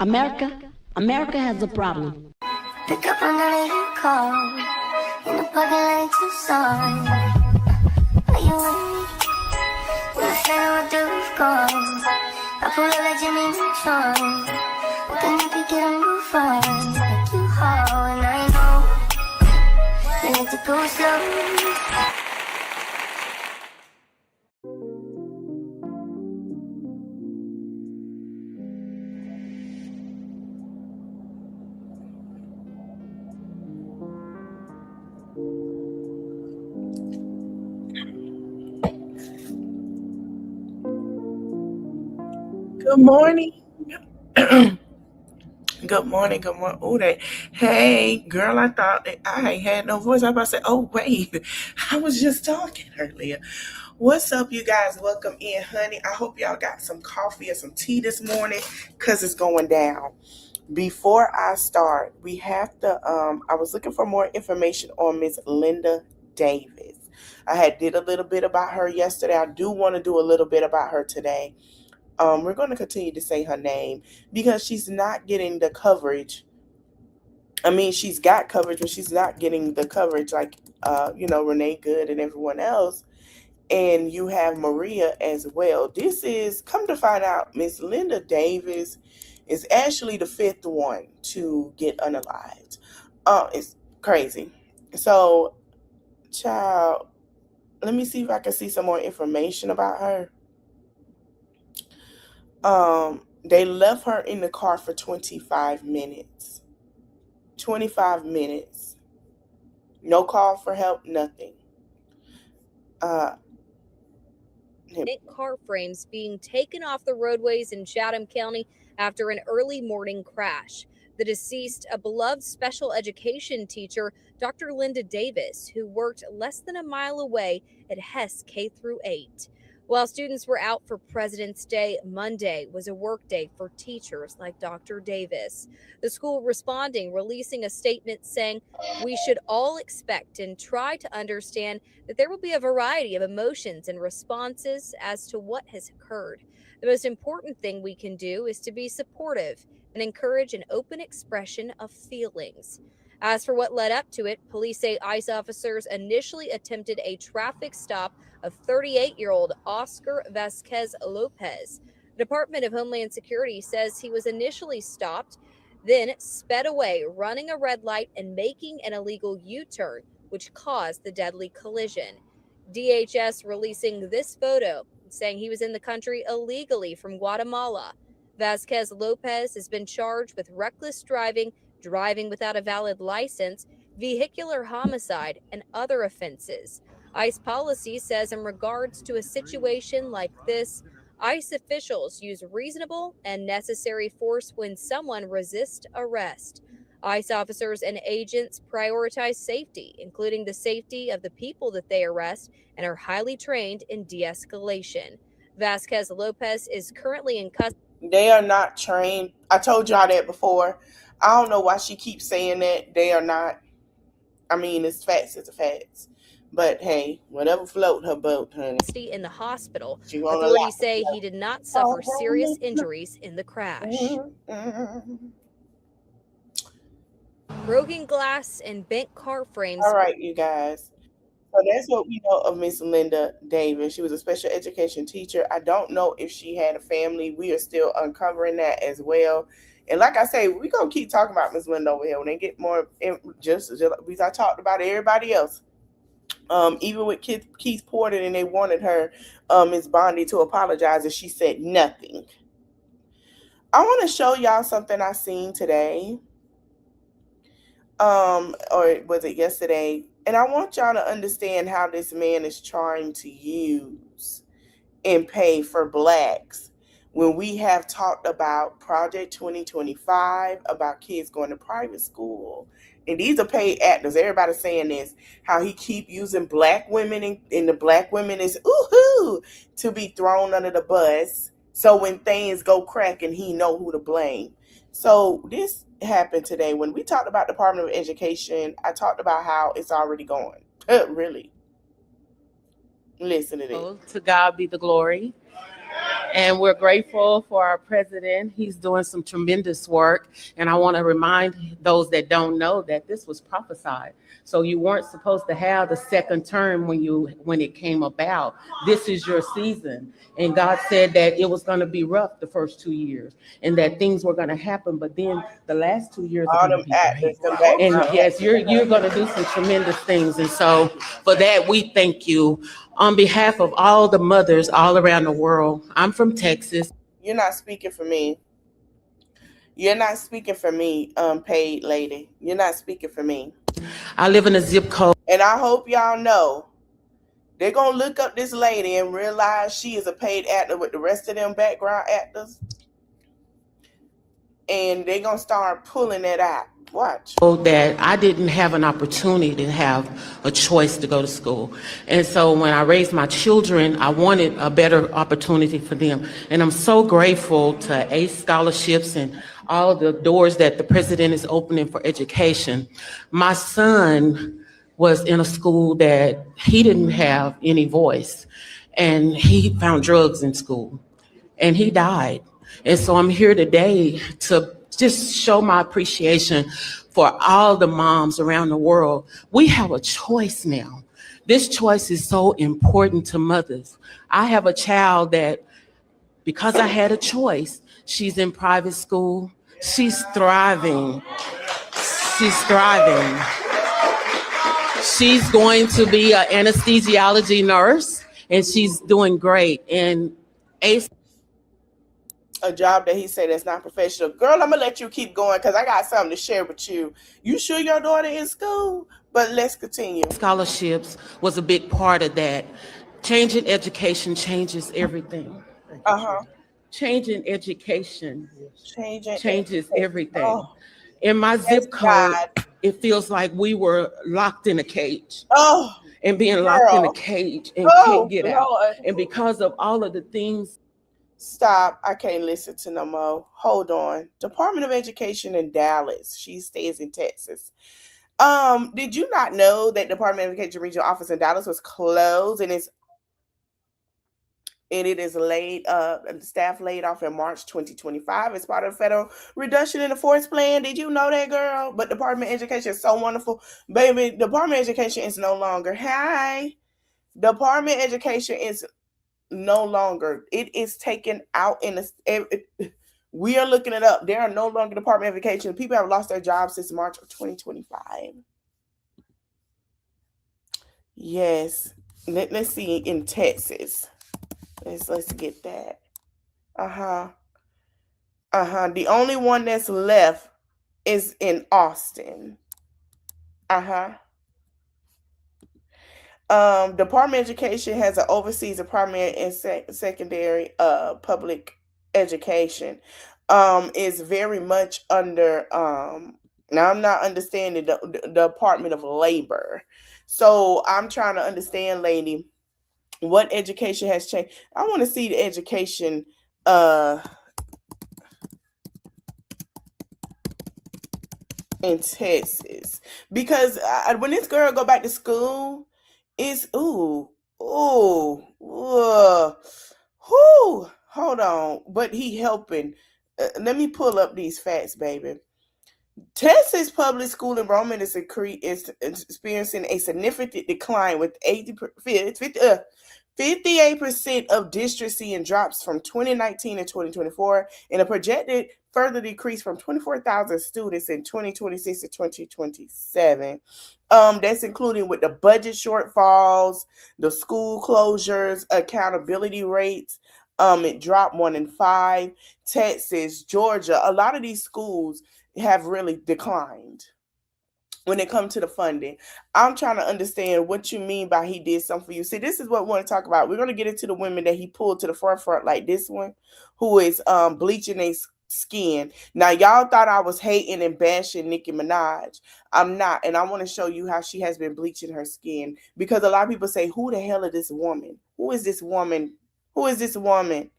America has a problem. Pick up another you call in the parking lot in Tucson. Are you with me? We're standing with the roof gone. I pull up like Jimmy Neutron. Looking at you get a move on. Like you haul and I know you need to go slow. Good morning. Good morning. Good morning. Oh, hey, girl, I thought that I ain't had no voice. I was about to say, oh, wait, I was just talking earlier. What's up, you guys? Welcome in, honey. I hope y'all got some coffee or some tea this morning because it's going down. Before I start, we have to, I was looking for more information on Miss Linda Davis. I had did a little bit about her yesterday. I do want to do a little bit about her today. We're going to continue to say her name because she's not getting the coverage. I mean, she's got coverage, but she's not getting the coverage like, Renee Good and everyone else. And you have Maria as well. This is, come to find out, Miss Linda Davis is actually the fifth one to get unalived. It's crazy. So, child, let me see if I can see some more information about her. They left her in the car for 25 minutes. 25 minutes. No call for help, nothing. Car frames being taken off the roadways in Chatham County after an early morning crash. The deceased, a beloved special education teacher, Dr. Linda Davis, who worked less than a mile away at Hess K-8. While students were out for President's Day, Monday was a work day for teachers like Dr. Davis. The school responding, releasing a statement saying, "We should all expect and try to understand that there will be a variety of emotions and responses as to what has occurred. The most important thing we can do is to be supportive and encourage an open expression of feelings." As for what led up to it, police say ICE officers initially attempted a traffic stop of 38-year-old Oscar Vasquez Lopez. The Department of Homeland Security says he was initially stopped, then sped away, running a red light and making an illegal U-turn, which caused the deadly collision. DHS releasing this photo, saying he was in the country illegally from Guatemala. Vasquez Lopez has been charged with reckless driving, driving without a valid license, vehicular homicide, and other offenses. ICE policy says in regards to a situation like this, ICE officials use reasonable and necessary force when someone resists arrest. ICE officers and agents prioritize safety, including the safety of the people that they arrest, and are highly trained in de-escalation. Vasquez Lopez is currently in custody. They are not trained. I told y'all that before. I don't know why she keeps saying that. They are not. I mean, it's facts. It's a facts. But hey, whatever float her boat, honey. In the hospital, She won't authorities say he did not suffer serious injuries in the crash. Broken glass and bent car frames. All right, you guys. So that's what we know of Miss Linda Davis. She was a special education teacher. I don't know if she had a family. We are still uncovering that as well. And like I say, we're going to keep talking about Miss Linda over here when they get more, just because I talked about everybody else. Even with Keith Porter, and they wanted her, Miss Bondi, to apologize, and she said nothing. I want to show y'all something I seen today. Or was it yesterday? And I want y'all to understand how this man is trying to use and pay for blacks when we have talked about Project 2025, about kids going to private school. And these are paid actors. Everybody's saying this, how he keep using black women and the black women is to be thrown under the bus. So when things go cracking, he know who to blame. So this happened today. When we talked about Department of Education, I talked about how it's already going. Really. Listen to this. To God be the glory. And we're grateful for our president. He's doing some tremendous work. And I want to remind those that don't know that this was prophesied. So you weren't supposed to have the second term when it came about. This is your season. And God said that it was going to be rough the first 2 years and that things were going to happen. But then the last 2 years are All going to them be great. actors, them And background yes, you're going to do some tremendous things. And so for that, we thank you. On behalf of all the mothers all around the world, I'm from Texas. You're not speaking for me. You're not speaking for me, paid lady. You're not speaking for me. I live in a zip code. And I hope y'all know they're going to look up this lady and realize she is a paid actor with the rest of them background actors. And they're going to start pulling that out. Watch. That I didn't have an opportunity to have a choice to go to school. And so when I raised my children, I wanted a better opportunity for them. And I'm so grateful to ACE scholarships and all the doors that the president is opening for education. My son was in a school that he didn't have any voice, and he found drugs in school, and he died. And so I'm here today to just show my appreciation for all the moms around the world. We have a choice now. This choice is so important to mothers. I have a child that, because I had a choice, she's in private school. She's thriving. She's thriving. She's going to be an anesthesiology nurse, and she's doing great. And a job that he said that's not professional. Girl, I'm gonna let you keep going because I got something to share with you. You sure your daughter in school? But let's continue. Scholarships was a big part of that. Changing education changes everything. Changing education changes everything. Oh, in my zip code, God. It feels like we were locked in a cage. Oh, and being girl. locked in a cage and can't get out. Lord. And because of all of the things. Stop. I can't listen to no more. Hold on. Department of Education in Dallas. She stays in Texas. Did you not know that Department of Education regional office in Dallas was closed and it is staff laid off in March 2025 as part of the federal reduction in the force plan? Did you know that, girl? But Department of Education is so wonderful. Baby, Department of Education is no longer. Hi. Department of Education is no longer. It is taken out we are looking it up. There are no longer Department of Education. People have lost their jobs since March of 2025. Yes. Let's see in Texas. Let's get that. The only one that's left is in Austin. Department of Education has an oversees a primary and secondary public education. Is very much under now I'm not understanding the Department of Labor. So I'm trying to understand, lady, what education has changed. I want to see the education in Texas, because when this girl go back to school, it's hold on, but he helping. Let me pull up these facts, baby. Texas public school enrollment is experiencing a significant decline, with 58% of districts seeing drops from 2019 to 2024, and a projected further decrease from 24,000 students in 2026 to 2027. That's including with the budget shortfalls, the school closures, accountability rates. It dropped 1 in 5. Texas, Georgia, a lot of these schools have really declined when it comes to the funding. I'm trying to understand what you mean by he did something for you. See, this is what we want to talk about. We're going to get into the women that he pulled to the forefront, like this one, who is bleaching their skin. Now, y'all thought I was hating and bashing Nicki Minaj. I'm not. And I want to show you how she has been bleaching her skin, because a lot of people say, who the hell is this woman? Who is this woman? Who is this woman?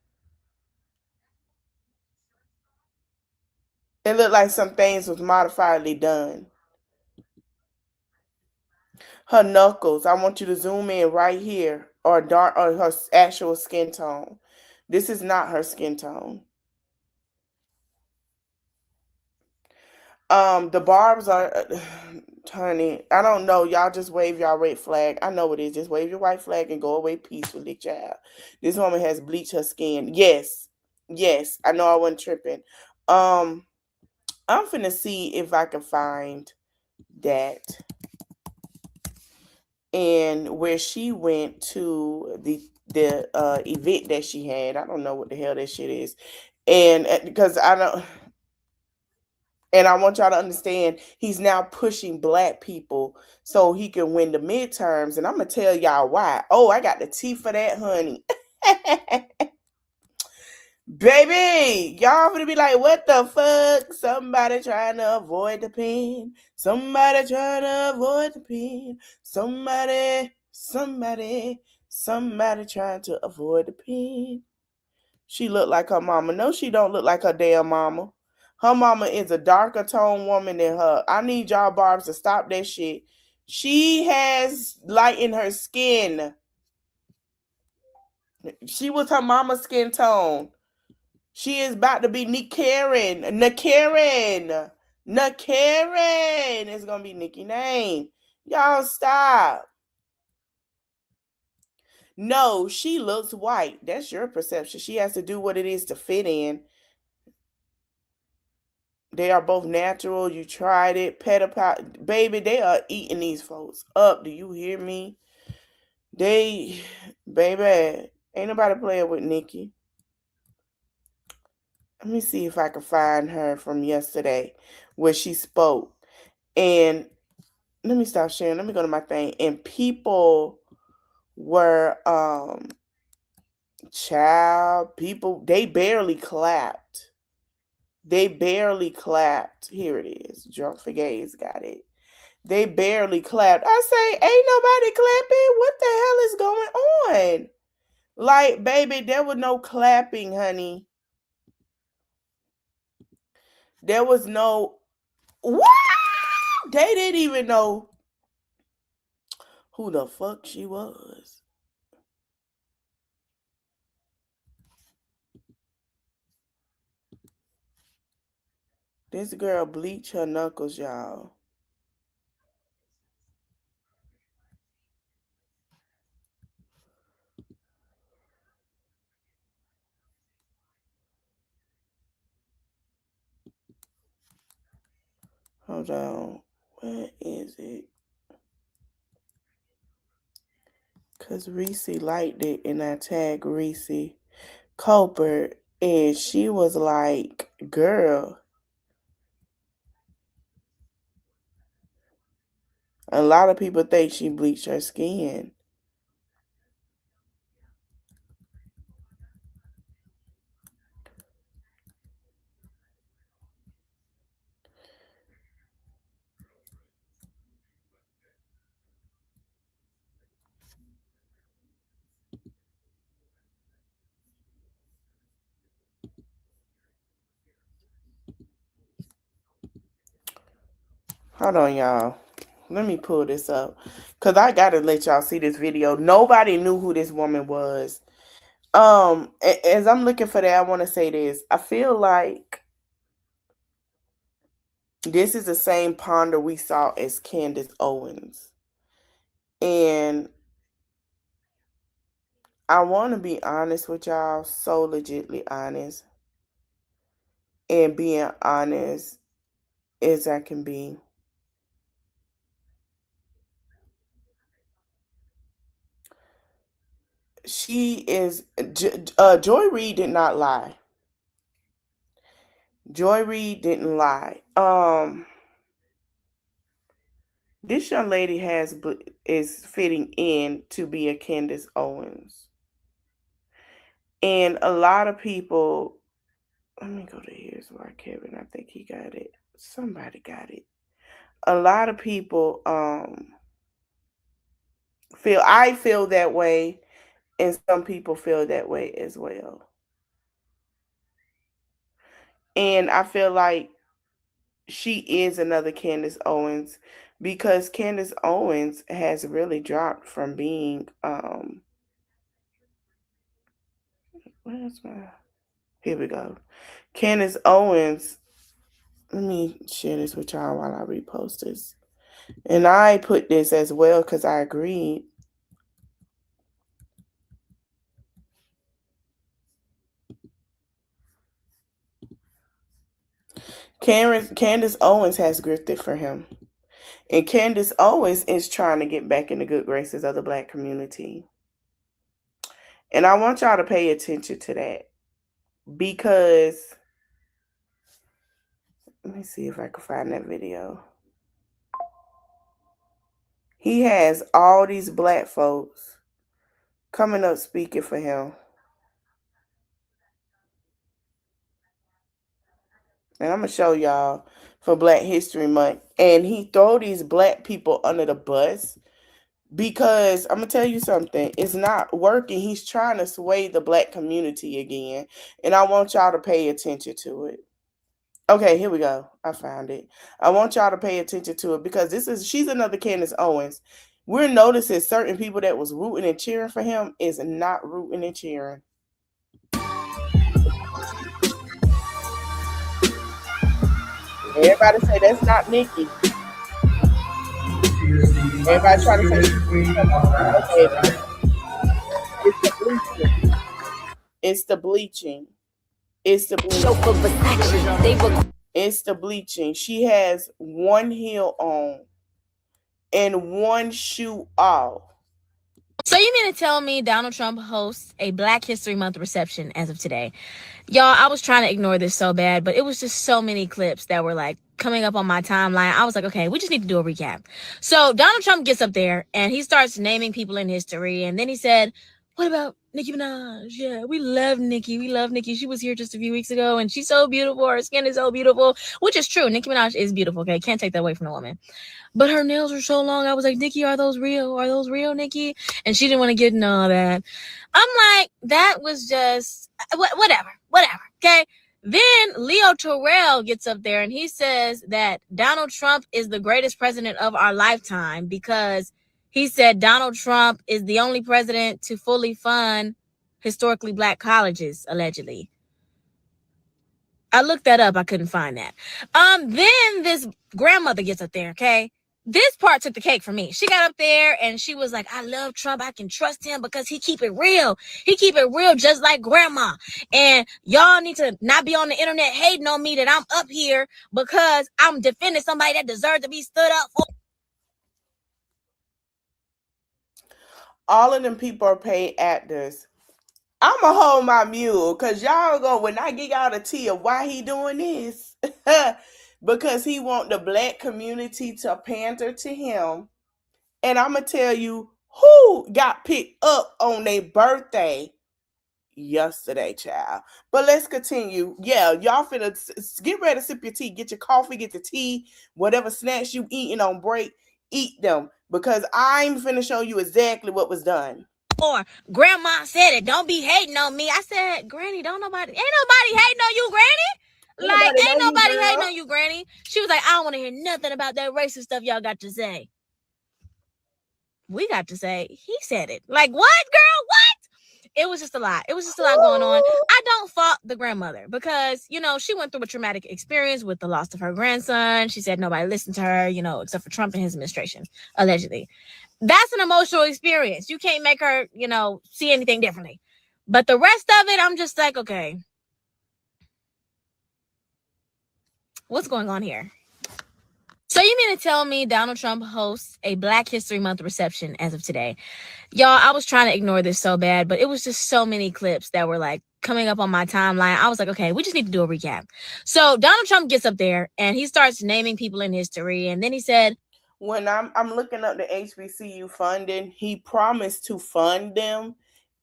It looked like some things was modifiedly done. Her knuckles, I want you to zoom in right here, or dark, or her actual skin tone. This is not her skin tone. The barbs are, honey, I don't know. Y'all just wave y'all red flag. I know it is. Just wave your white flag and go away peacefully, child. This woman has bleached her skin. Yes. Yes. I know I wasn't tripping. I'm finna see if I can find that. And where she went to the event that she had. I don't know what the hell that shit is. And because I don't, and I want y'all to understand, he's now pushing black people so he can win the midterms. And I'm going to tell y'all why. Oh, I got the tea for that, honey. Baby, y'all gonna be like, what the fuck? Somebody trying to avoid the pain. Somebody trying to avoid the pain. Somebody trying to avoid the pain. She look like her mama. No, she don't look like her damn mama. Her mama is a darker tone woman than her. I need y'all Barbs to stop that shit. She has light in her skin. She was her mama's skin tone. She is about to be Nakaren. Nakaren is going to be Nikki name. Y'all stop. No, she looks white. That's your perception. She has to do what it is to fit in. They are both natural. You tried it. Pedophile. Baby, they are eating these folks up. Do you hear me? Baby, ain't nobody playing with Nikki. Let me see if I can find her from yesterday where she spoke. And let me stop sharing. Let me go to my thing. And people were, people, they barely clapped. They barely clapped. Here it is. Drunk for Gays got it. They barely clapped. I say, ain't nobody clapping. What the hell is going on? Like, baby, there was no clapping, honey. There was no, what? They didn't even know who the fuck she was. This girl bleached her knuckles, y'all. Hold on. Where is it? Because Reese liked it and I tagged Reese Culper and she was like, girl. A lot of people think she bleached her skin. Hold on, y'all. Let me pull this up. Because I got to let y'all see this video. Nobody knew who this woman was. As I'm looking for that, I want to say this. I feel like this is the same ponder we saw as Candace Owens. And I want to be honest with y'all, so legitly honest. And being honest as I can be. She is, Joy Reid did not lie. Joy Reid didn't lie. This young lady is fitting in to be a Candace Owens. And a lot of people, let me go to Here's Why Kevin, I think he got it. Somebody got it. A lot of people I feel that way, and some people feel that way as well. And I feel like she is another Candace Owens because Candace Owens has really dropped from being Where's my? Here we go. Candace Owens. Let me share this with y'all while I repost this. And I put this as well because I agreed. Candace Owens has grifted for him. And Candace Owens is trying to get back in the good graces of the Black community. And I want y'all to pay attention to that because, let me see if I can find that video. He has all these Black folks coming up speaking for him. And I'm going to show y'all for Black History Month. And he throw these Black people under the bus because I'm going to tell you something. It's not working. He's trying to sway the Black community again. And I want y'all to pay attention to it. Okay, here we go. I found it. I want y'all to pay attention to it because she's another Candace Owens. We're noticing certain people that was rooting and cheering for him is not rooting and cheering. Everybody say that's not Nikki. Everybody trying to say okay. It's the bleaching. It's the bleaching. She has one heel on and one shoe off. So you mean to tell me Donald Trump hosts a Black History Month reception as of today? Y'all, I was trying to ignore this so bad, but it was just so many clips that were like coming up on my timeline. I was like, okay, we just need to do a recap. So Donald Trump gets up there and he starts naming people in history. And then he said, what about Nicki Minaj? Yeah, we love Nicki. We love Nicki. She was here just a few weeks ago and she's so beautiful. Her skin is so beautiful, which is true. Nicki Minaj is beautiful. Okay, can't take that away from the woman. But her nails were so long. I was like, Nikki, are those real? Are those real, Nikki? And she didn't want to get into all that. I'm like, that was just whatever. Okay. Then Leo Terrell gets up there and he says that Donald Trump is the greatest president of our lifetime because he said Donald Trump is the only president to fully fund historically Black colleges, allegedly. I looked that up. I couldn't find that. Then this grandmother gets up there, okay? This part took the cake for me. She got up there and she was like, I love Trump. I can trust him because he keep it real. He keep it real just like grandma. And y'all need to not be on the internet hating on me that I'm up here because I'm defending somebody that deserves to be stood up for. All of them people are paid actors. I'm going to hold my mule because y'all go, when I give y'all the tea of why he doing this, because he want the Black community to pander to him. And I'm going to tell you who got picked up on their birthday yesterday, child. But let's continue. Yeah, y'all finna get ready to sip your tea, get your coffee, get the tea, whatever snacks you eating on break, eat them because I'm finna show you exactly what was done. Or grandma said it, don't be hating on me. I said, Granny, ain't nobody hating on you, Granny. Like, ain't nobody hating on you, Granny. She was like, I don't want to hear nothing about that racist stuff y'all got to say. We got to say, he said it. Like, what, girl? What? It was just a lot. It was just a lot going on. I don't fault the grandmother because, you know, she went through a traumatic experience with the loss of her grandson. She said nobody listened to her, you know, except for Trump and his administration, allegedly. That's an emotional experience. You can't make her, you know, see anything differently. But the rest of it, I'm just like, okay, what's going on here? So you mean to tell me Donald Trump hosts a Black History Month reception as of today? Y'all, I was trying to ignore this so bad, but it was just so many clips that were like coming up on my timeline. I was like, okay, we just need to do a recap. So Donald Trump gets up there and he starts naming people in history. And then he said, when I'm looking up the HBCU funding, he promised to fund them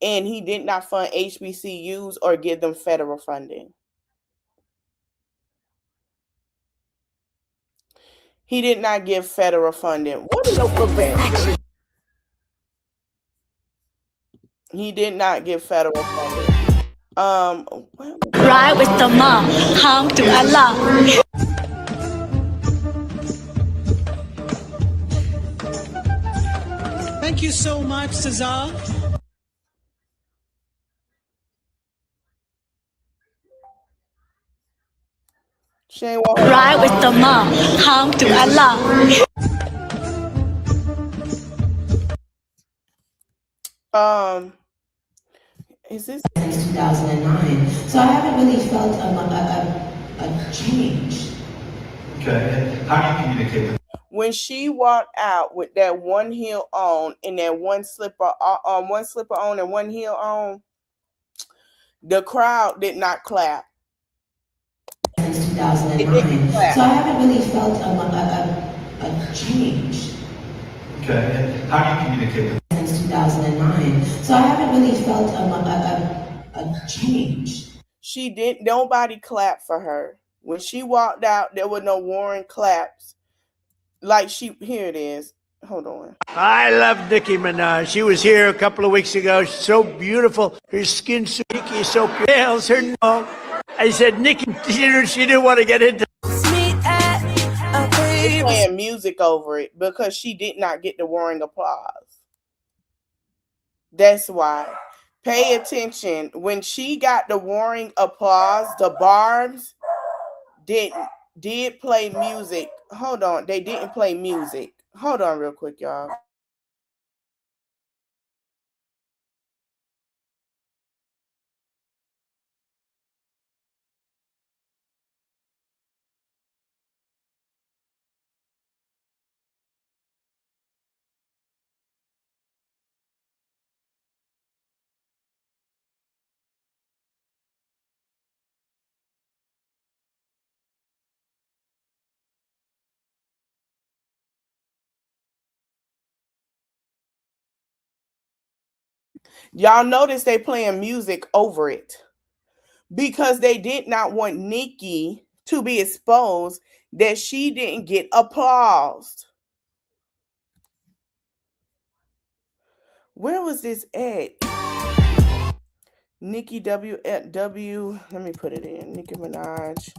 and he did not fund HBCUs or give them federal funding. He did not give federal funding. What is your perfection? He did not give federal funding. Right with the mom. Home to Allah. Thank you so much, Cesar. She ain't want her. Ride with the mom. Home to Allah. Is this? Since 2009, so I haven't really felt a change. Okay, and how do you communicate with When she walked out with that one heel on and that one slipper on and one heel on, the crowd did not clap. Since 2009, so I haven't really felt a change. Okay, and how do you communicate with Since 2009, so I haven't really felt a change. She didn't. Nobody clapped for her when she walked out. There were no Warren claps. Like here it is. Hold on. I love Nicki Minaj. She was here a couple of weeks ago. She's so beautiful. Her skin's so Nicki is so pale. Her nose. I said, Nicki, she didn't want to get into. They're playing music over it because she did not get the Warren applause. That's why. Pay attention. When she got the Warren applause, the Barbs did play music. Hold on. They didn't play music. Hold on real quick, y'all. Y'all notice they playing music over it because they did not want Nicki to be exposed that she didn't get applause. Where was this at? Nicki W. Let me put it in. Nicki Minaj.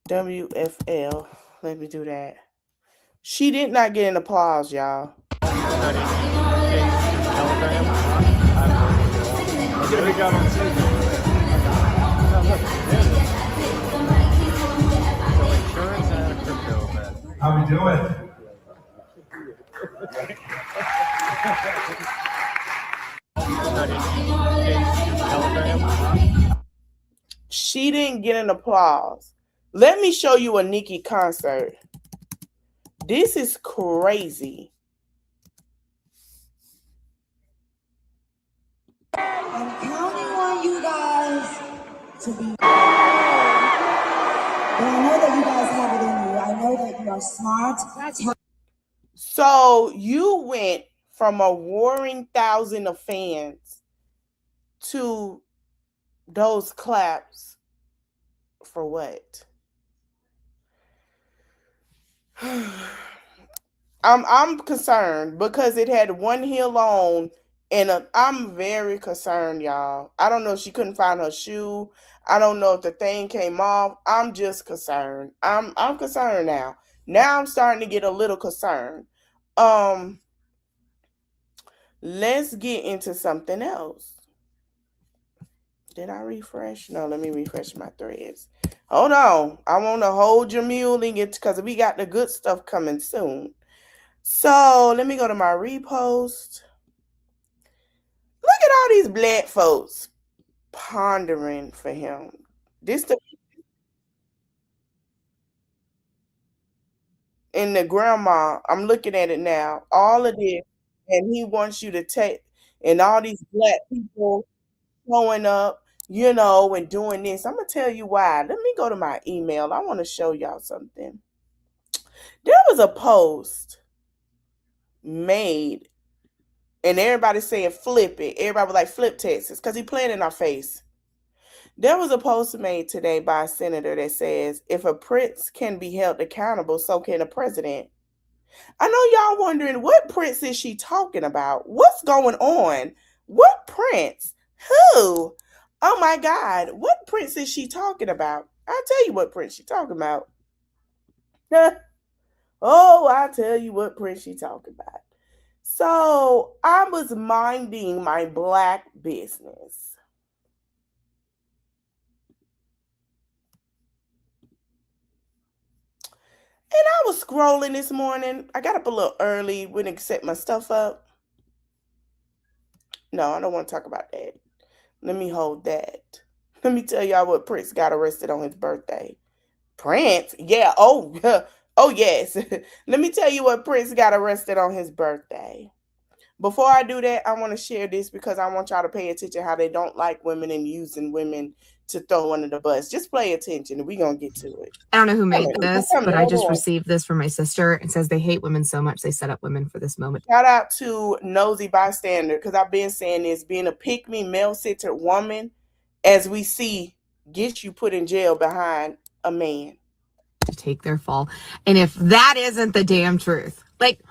WFL. Let me do that. She did not get an applause, y'all. how we doing? She didn't get an applause. Let me show you a Nicki concert. This is crazy. I'm counting on you guys to be. But I know that you guys have it in you. I know that you are smart. So you went from a roaring thousand of fans to those claps for what? I'm concerned because it had one heel on, and I'm very concerned, y'all. I don't know if she couldn't find her shoe. I don't know if the thing came off. I'm just concerned. I'm concerned now. Now I'm starting to get a little concerned. Let's get into something else. Did I refresh? No, let me refresh my threads. Hold on. I want to hold your mule and get, because we got the good stuff coming soon. So let me go to my repost. Look at all these black folks pondering for him. And the grandma, I'm looking at it now. All of this, and he wants you to take, and all these black people showing up, and doing this. I'm going to tell you why. Let me go to my email. I want to show y'all something. There was a post made, and everybody saying flip it. Everybody was like, flip Texas, because he playing in our face. There was a post made today by a senator that says, if a prince can be held accountable, so can a president. I know y'all wondering, what prince is she talking about? What's going on? What prince? Who? Oh my God, what prince is she talking about? I'll tell you what prince she talking about. Oh, I'll tell you what prince she talking about. So I was minding my Black business. And I was scrolling this morning. I got up a little early, went and set my stuff up. No, I don't want to talk about that. Let me hold that. Let me tell y'all what Prince got arrested on his birthday. Prince? Yeah. Oh, oh yes. Let me tell you what Prince got arrested on his birthday. Before I do that, I want to share this because I want y'all to pay attention how they don't like women and using women to throw under the bus. Just pay attention and we're going to get to it. I don't know who made Come this, on, but I just hold on. received this from my sister. It says they hate women so much they set up women for this moment. Shout out to Nosy Bystander, because I've been saying this, being a pick-me, male-centered woman, as we see, gets you put in jail behind a man. To take their fall. And if that isn't the damn truth, like,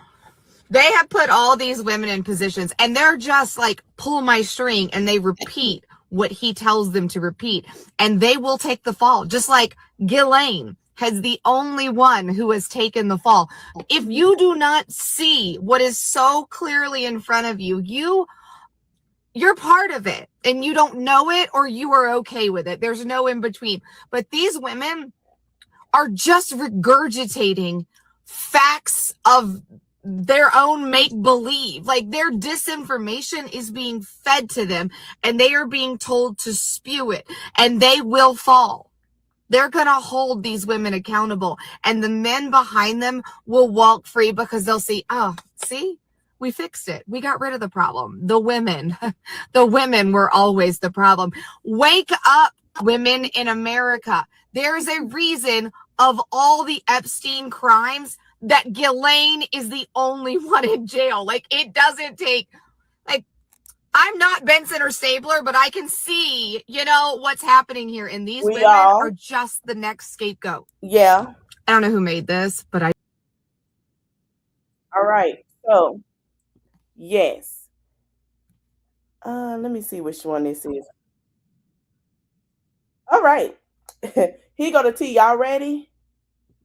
they have put all these women in positions and they're just like, pull my string, and they repeat what he tells them to repeat, and they will take the fall. Just like Ghislaine has the only one who has taken the fall. If you do not see what is so clearly in front of you, you're part of it and you don't know it, or you are okay with it. There's no in between. But these women are just regurgitating facts of their own make-believe. Like, their disinformation is being fed to them and they are being told to spew it, and they will fall. They're going to hold these women accountable, and the men behind them will walk free because they'll see, oh, see, we fixed it. We got rid of the problem. The women were always the problem. Wake up, women in America. There's a reason of all the Epstein crimes that Ghislaine is the only one in jail. Like, it doesn't take, like, I'm not Benson or Stabler, but I can see, what's happening here. And these women are just the next scapegoat. Yeah. I don't know who made this, but All right. So, yes. Let me see which one this is. All right. Here go the T. Y'all ready?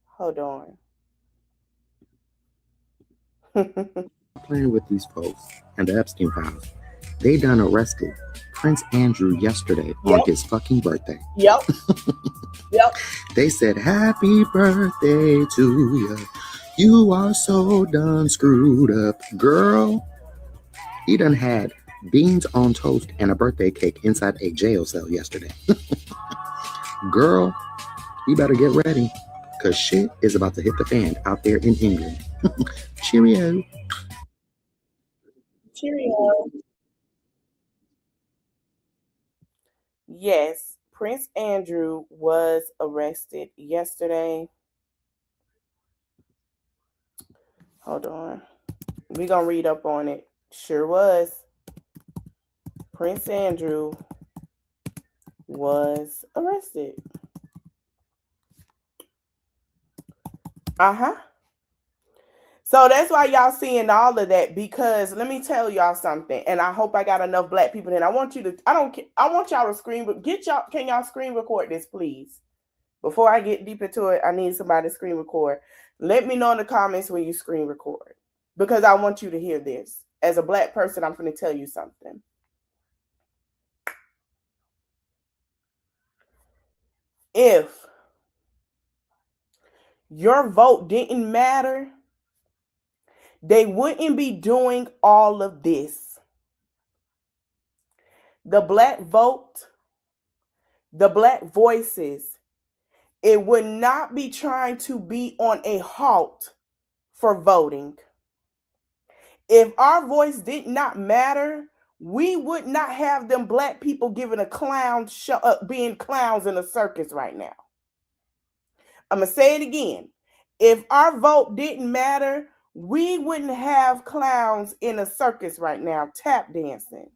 Hold on. Playing with these folks and the Epstein files. They done arrested Prince Andrew yesterday on his fucking birthday. Yep. They said, happy birthday to you. You are so done screwed up. Girl, he done had beans on toast and a birthday cake inside a jail cell yesterday. Girl, you better get ready, because shit is about to hit the fan out there in England. Cheerio. Yes, Prince Andrew was arrested yesterday. Hold on. We're going to read up on it. Sure was. Prince Andrew was arrested. So that's why y'all seeing all of that, because let me tell y'all something, and I hope I got enough black people in. I want y'all to screen, can y'all screen record this, please? Before I get deep into it, I need somebody to screen record. Let me know in the comments when you screen record, because I want you to hear this. As a black person, I'm going to tell you something. If your vote didn't matter, they wouldn't be doing all of this. The black vote, the black voices, it would not be trying to be on a halt for voting. If our voice did not matter, we would not have them black people giving a clown show, being clowns in a circus right now. I'm going to say it again. If our vote didn't matter, we wouldn't have clowns in a circus right now tap dancing.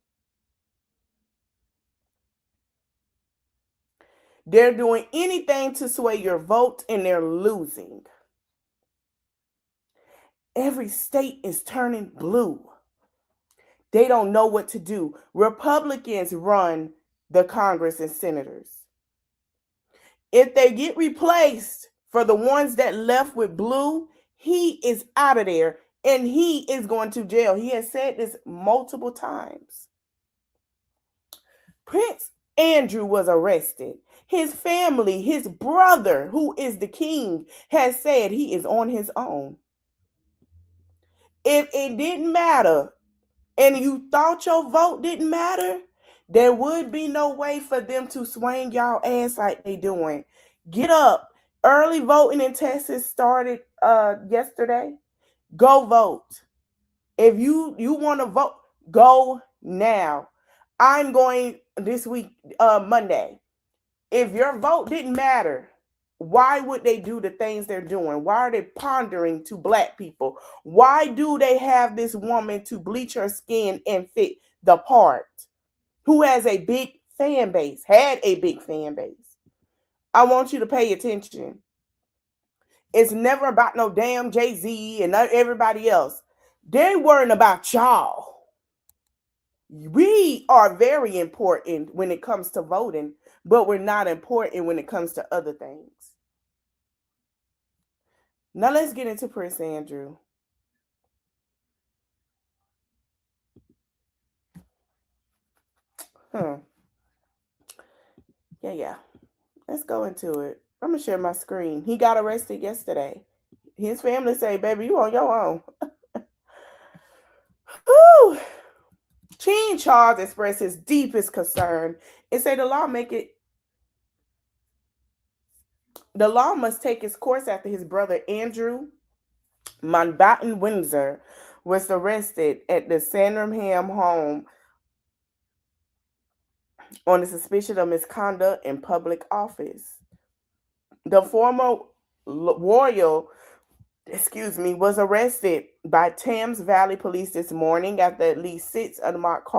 They're doing anything to sway your vote, and they're losing. Every state is turning blue. They don't know what to do. Republicans run the Congress and senators. If they get replaced for the ones that left with blue, he is out of there and he is going to jail. He has said this multiple times. Prince Andrew was arrested. His family, his brother, who is the king, has said he is on his own. If it didn't matter and you thought your vote didn't matter, there would be no way for them to swing y'all ass like they doing. Get up. Early voting in Texas started yesterday. Go vote. If you want to vote, go now. I'm going this week, Monday. If your vote didn't matter, why would they do the things they're doing? Why are they pandering to black people? Why do they have this woman to bleach her skin and fit the part, who has a big fan base, had a big fan base? I want you to pay attention. It's never about no damn Jay-Z and everybody else. They weren't about y'all. We are very important when it comes to voting, but we're not important when it comes to other things. Now let's get into Prince Andrew. Yeah. Let's go into it. I'm going to share my screen. He got arrested yesterday. His family say, baby, you on your own. Whew. Teen Charles expressed his deepest concern and said the law must take its course after his brother Andrew Mountbatten Windsor was arrested at the Sandringham home on the suspicion of misconduct in public office. The former royal, was arrested by Thames Valley Police this morning after at least 6 unmarked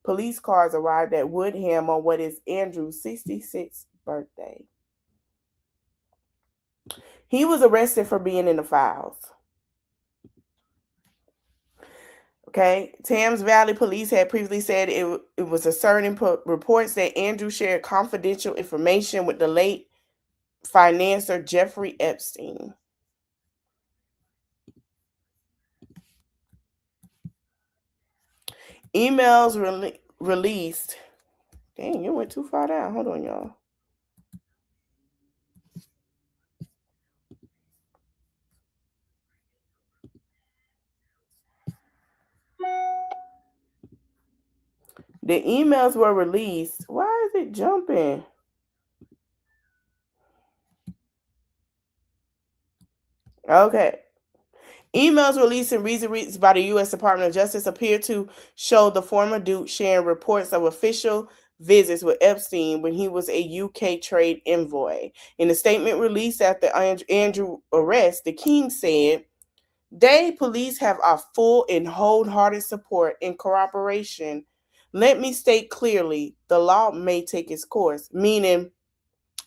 police cars arrived at Woodham on what is Andrew's 66th birthday. He was arrested for being in the files. Okay, Thames Valley Police had previously said it was asserting reports that Andrew shared confidential information with the late financier Jeffrey Epstein. Emails released. Dang, you went too far down. Hold on, y'all. The emails were released. Why is it jumping? Okay. Emails released in recent weeks by the U.S. Department of Justice appear to show the former Duke sharing reports of official visits with Epstein when he was a UK trade envoy. In a statement released after Andrew arrest, the king said, police have our full and wholehearted support and cooperation. Let me state clearly, the law may take its course, meaning,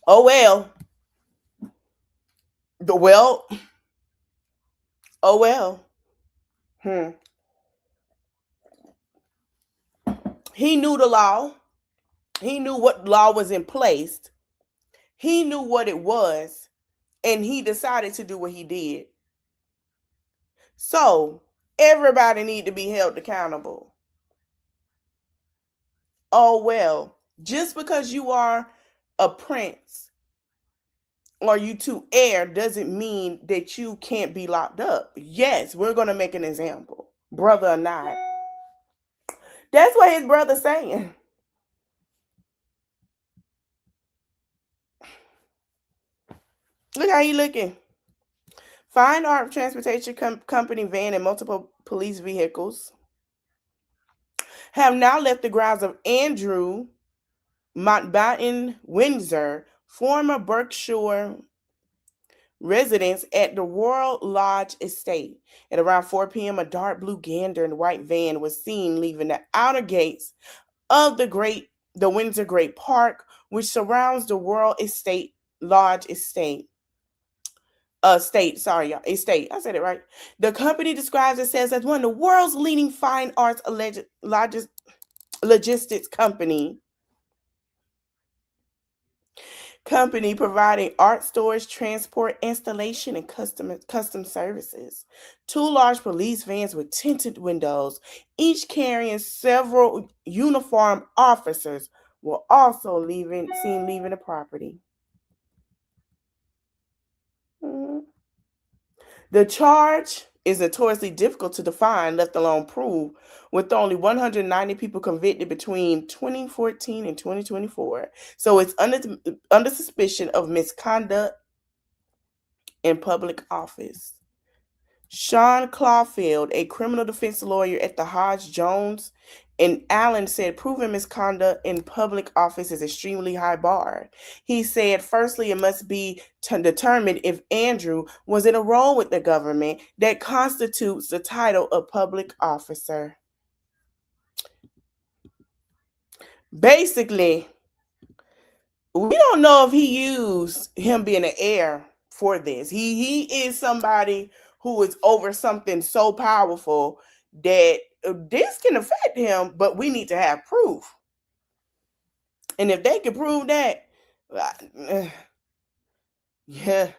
oh well. He knew the law. He knew what law was in place. He knew what it was, and he decided to do what he did. So everybody need to be held accountable. Oh well, just because you are a prince or you two heir doesn't mean that you can't be locked up. Yes, we're going to make an example, brother or not. That's what his brother's saying. Look how he looking. Fine Art Transportation Company van and multiple police vehicles have now left the grounds of Andrew Mountbatten Windsor, former Berkshire residence at the Royal Lodge Estate. At around 4 p.m., a dark blue gander and white van was seen leaving the outer gates of the Windsor Great Park, which surrounds the Royal Lodge Estate. Estate. I said it right. The company describes itself as one of the world's leading fine arts logistics company. company providing art storage, transport, installation, and custom services. 2 large police vans with tinted windows, each carrying several uniformed officers, were also seen leaving the property. Mhm. The charge is notoriously difficult to define, let alone prove, with only 190 people convicted between 2014 and 2024. So it's under suspicion of misconduct in public office. Sean Clawfield, a criminal defense lawyer at the Hodge Jones and Allen, said proven misconduct in public office is extremely high bar. He said, firstly, it must be determined if Andrew was in a role with the government that constitutes the title of public officer. Basically, we don't know if he used him being an heir for this. He is somebody who is over something so powerful that this can affect him, but we need to have proof. And if they can prove that, yeah,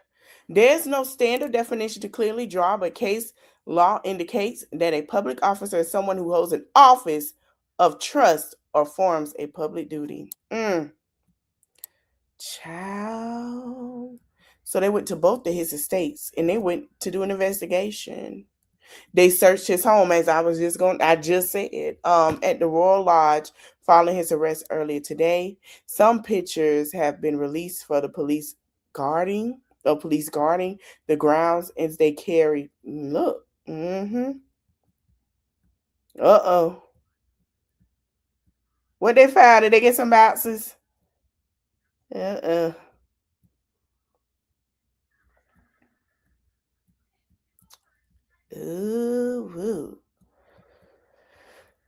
there's no standard definition to clearly draw, but case law indicates that a public officer is someone who holds an office of trust or forms a public duty. Child. So they went to both of his estates and they went to do an investigation. They searched his home, as I just said, at the Royal Lodge following his arrest earlier today. Some pictures have been released for the police guarding the grounds as they carry. Look. Uh-oh. What they found? Did they get some bounces? Ooh.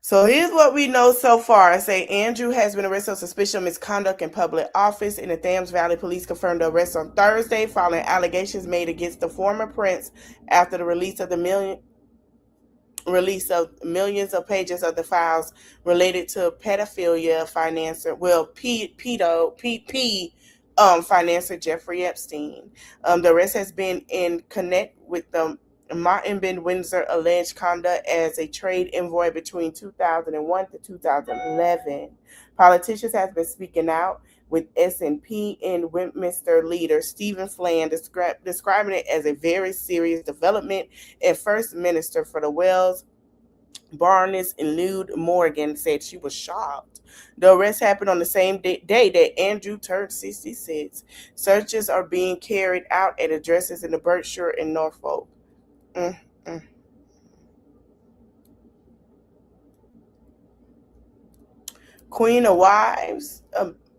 So here's what we know so far. I say Andrew has been arrested on suspicion of misconduct in public office, and the Thames Valley Police confirmed the arrest on Thursday following allegations made against the former prince after the release of millions of pages of the files related to pedophilia financer, financer Jeffrey Epstein. The arrest has been in connect with the Martin Ben Windsor alleged conduct as a trade envoy between 2001 to 2011. Politicians have been speaking out, with SNP and Westminster leader Stephen Flann describing it as a very serious development. And First Minister for the Wales, Barnes and Lude Morgan, said she was shocked. The arrest happened on the same day that Andrew turned 66. Searches are being carried out at addresses in the Berkshire and Norfolk. Queen of Wives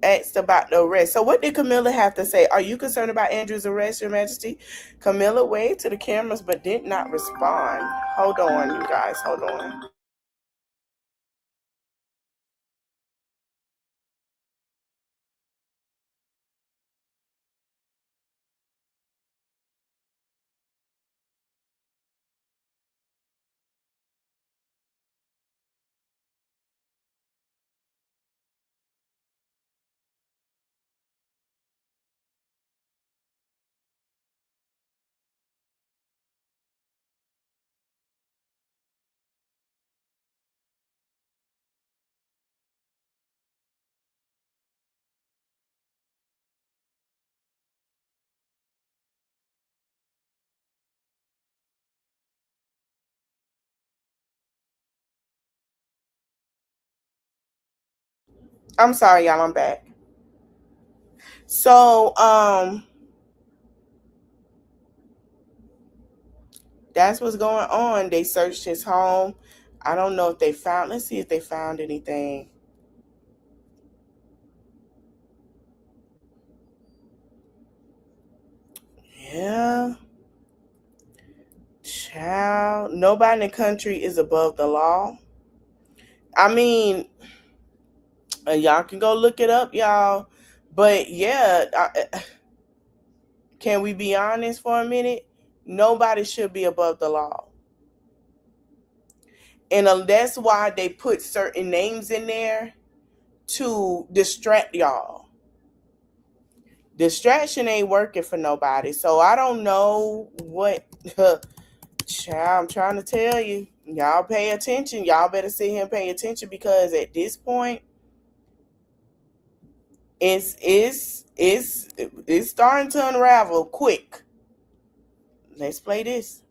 asked about the arrest. So what did Camilla have to say? Are you concerned about Andrew's arrest, Your Majesty? Camilla waved to the cameras but did not respond. Hold on, you guys. Hold on. I'm sorry, y'all. I'm back. So, that's what's going on. They searched his home. I don't know if they found. Let's see if they found anything. Yeah. Child. Nobody in the country is above the law. I mean, y'all can go look it up, y'all. But yeah, can we be honest for a minute? Nobody should be above the law. And that's why they put certain names in there to distract y'all. Distraction ain't working for nobody. So I don't know what, child, I'm trying to tell you. Y'all pay attention. Y'all better sit here and pay attention, because at this point, it's starting to unravel quick. Let's play this.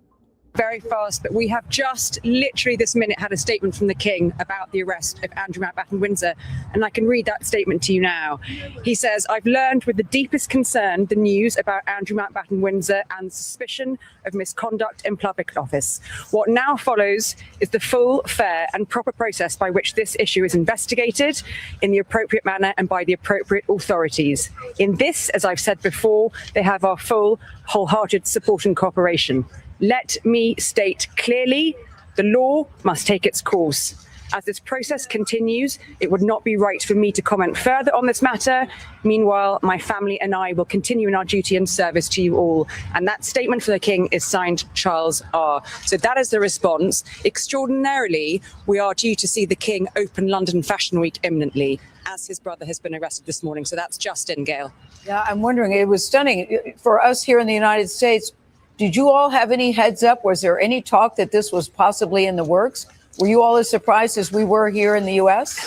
Very fast, but we have just literally this minute had a statement from the King about the arrest of Andrew Mountbatten Windsor, and I can read that statement to you now. He says, "I've learned with the deepest concern the news about Andrew Mountbatten Windsor and suspicion of misconduct in public office. What now follows is the full, fair and proper process by which this issue is investigated in the appropriate manner and by the appropriate authorities. In this, as I've said before, they have our full, wholehearted support and cooperation. Let me state clearly, the law must take its course. As this process continues, it would not be right for me to comment further on this matter. Meanwhile, my family and I will continue in our duty and service to you all." And that statement for the King is signed Charles R. So that is the response. Extraordinarily, we are due to see the King open London Fashion Week imminently, as his brother has been arrested this morning. So that's just in, Gail. Yeah, I'm wondering, it was stunning. For us here in the United States, did you all have any heads up? Was there any talk that this was possibly in the works? Were you all as surprised as we were here in the U.S.?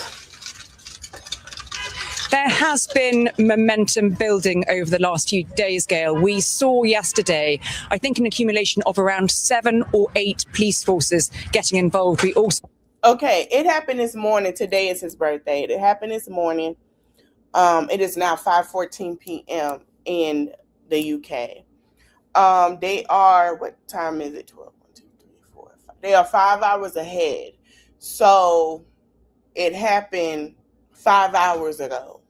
There has been momentum building over the last few days, Gail. We saw yesterday, I think, an accumulation of around 7 or 8 police forces getting involved. We also... Okay, it happened this morning. Today is his birthday. It happened this morning. It is now 5:14 p.m. in the UK. They are, what time is it? 12, 1, 2, 3, 4, 5. They are 5 hours ahead. So it happened 5 hours ago.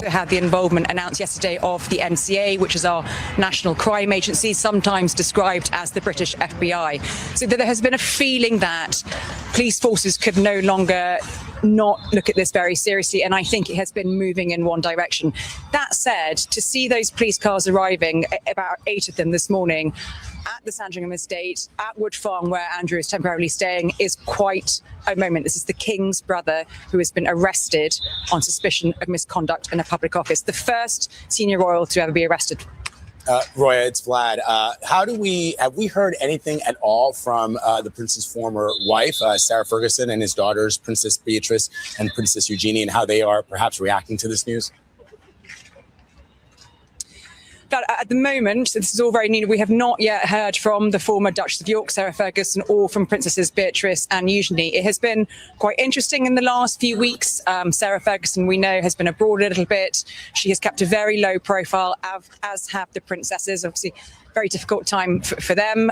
Had the involvement announced yesterday of the NCA, which is our national crime agency, sometimes described as the British FBI. So there has been a feeling that police forces could no longer not look at this very seriously, and I think it has been moving in one direction. That said, to see those police cars arriving, about 8 of them this morning, at the Sandringham estate, at Wood Farm, where Andrew is temporarily staying, is quite a moment. This is the King's brother who has been arrested on suspicion of misconduct in a public office, the first senior royal to ever be arrested. Roya, it's Vlad. Have we heard anything at all from the prince's former wife, Sarah Ferguson, and his daughters, Princess Beatrice and Princess Eugenie, and how they are perhaps reacting to this news? But at the moment, this is all very new. We have not yet heard from the former Duchess of York, Sarah Ferguson, or from Princesses Beatrice and Eugenie. It has been quite interesting in the last few weeks. Sarah Ferguson, we know, has been abroad a little bit. She has kept a very low profile, as have the princesses. Obviously, very difficult time for them.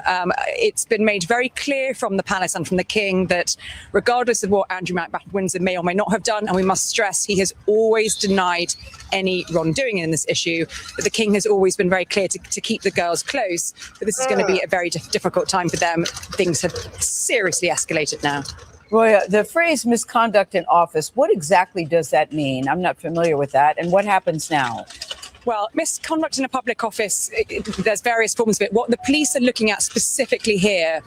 It's been made very clear from the palace and from the King that regardless of what Andrew Mountbatten Windsor may or may not have done, and we must stress he has always denied any wrongdoing in this issue, that the King has always been very clear to keep the girls close, but this is going to be a very difficult time for them. Things have seriously escalated now. Roya, the phrase misconduct in office, what exactly does that mean? I'm not familiar with that. And what happens now? Well, misconduct in a public office, there's various forms of it. What the police are looking at specifically here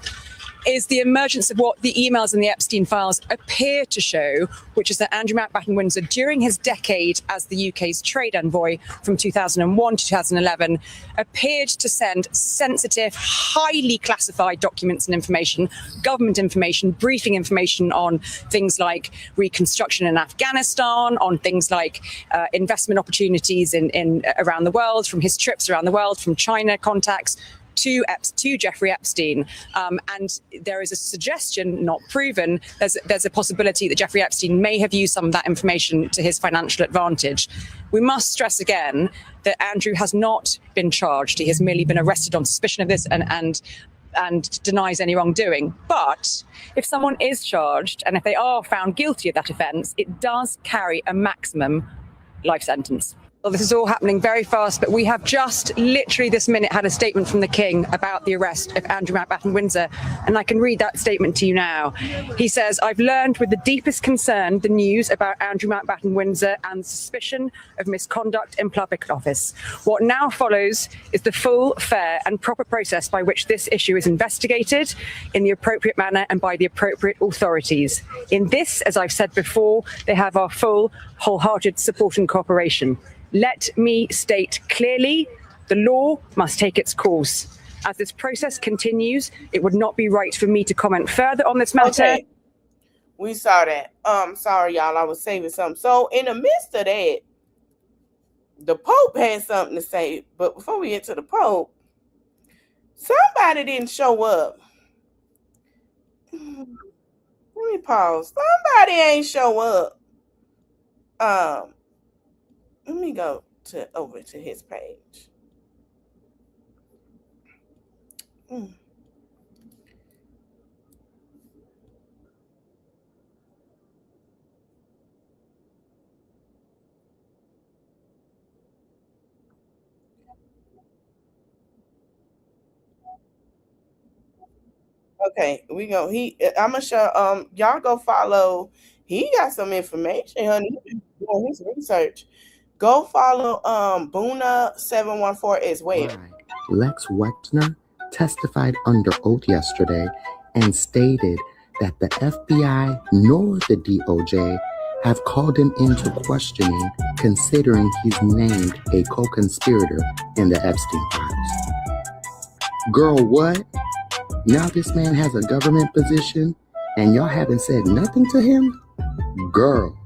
is the emergence of what the emails in the Epstein files appear to show, which is that Andrew Mountbatten Windsor, during his decade as the UK's trade envoy from 2001 to 2011, appeared to send sensitive, highly classified documents and information, government information, briefing information on things like reconstruction in Afghanistan, on things like investment opportunities in around the world, from his trips around the world, from China contacts, to Jeffrey Epstein. And there is a suggestion, not proven, there's a possibility that Jeffrey Epstein may have used some of that information to his financial advantage. We must stress again that Andrew has not been charged. He has merely been arrested on suspicion of this and denies any wrongdoing. But if someone is charged and if they are found guilty of that offence, it does carry a maximum life sentence. Well, this is all happening very fast, but we have just literally this minute had a statement from the King about the arrest of Andrew Mountbatten Windsor, and I can read that statement to you now. He says, "I've learned with the deepest concern the news about Andrew Mountbatten Windsor and suspicion of misconduct in public office. What now follows is the full, fair and proper process by which this issue is investigated in the appropriate manner and by the appropriate authorities. In this, as I've said before, they have our full, wholehearted support and cooperation. Let me state clearly, the law must take its course. As this process continues, it would not be right for me to comment further on this matter. Okay. We saw that. Sorry, y'all. I was saving something. So in the midst of that, the Pope had something to say. But before we get to the Pope, somebody didn't show up. Let me pause. Somebody ain't show up. Let me go over to his page. Okay, we go. I'm gonna show. Y'all go follow. He got some information, honey. He's doing his research. Go follow Buna 714 as well. Lex Wexner testified under oath yesterday and stated that the FBI nor the DOJ have called him into questioning, considering he's named a co-conspirator in the Epstein files. Girl, what? Now this man has a government position and y'all haven't said nothing to him? Girl,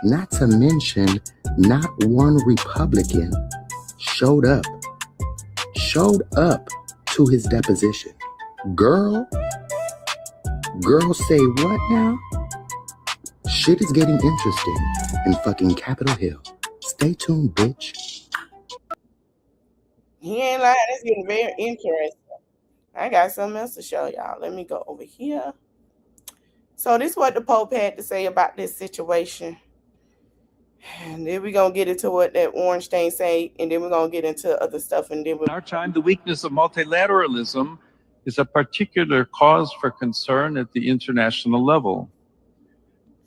not to mention not one Republican showed up to his deposition. Girl, say what now? Shit is getting interesting in fucking Capitol Hill. Stay tuned, bitch. He ain't lying. It's getting very interesting. I got something else to show y'all. Let me go over here. So this is what the Pope had to say about this situation. And then we're going to get into what that Ornstein say, and then we're going to get into other stuff. And then In our time, the weakness of multilateralism is a particular cause for concern at the international level.